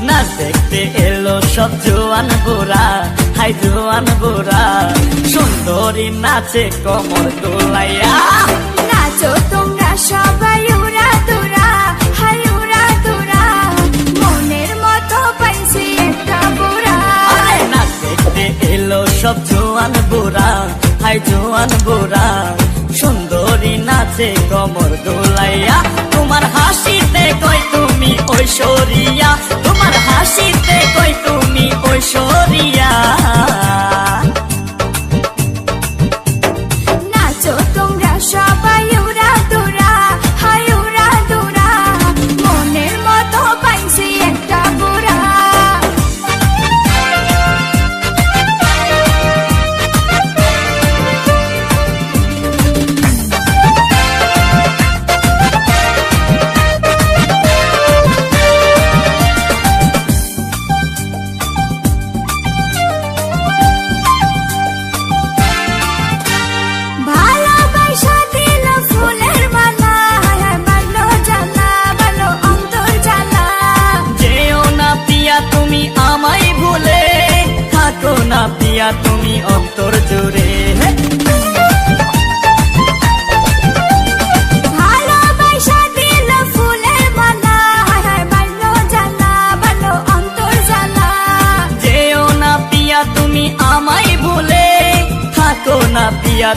না দেখতে এলো সব জোয়ান বুড়া, হাই জোয়ান বুড়া, সুন্দরী নাচে কমর দোলাইয়া। নাচো তোমরা সবাই উড়া দুরা, হাই উড়া দুরা, মনের মতো পাইছি একটা বুড়া। আরে না দেখতে এলো সব জোয়ান বুড়া, হাই জোয়ান বুড়া, সুন্দরী নাচে কমর দোলাইয়া। তোমার হাসিতে কই তুমি ঐশ্বরিয়া, তোমার হাসিতে কই তুমি ঐশ্বরিয়া। নাচো তোমরা সবাই উড়া দুরা, হাই উড়া দুরা, মনের মতো পাইছি একটা বুড়া। না পিয়া তুমি অন্তর জুড়ে, ভালোবাসা দিল ফুলের মালা, বাড়লো জ্বালা, বাড়লো অন্তর জ্বালা। যেও না পিয়া তুমি আমায় ভুলে, থাকো না পিয়া।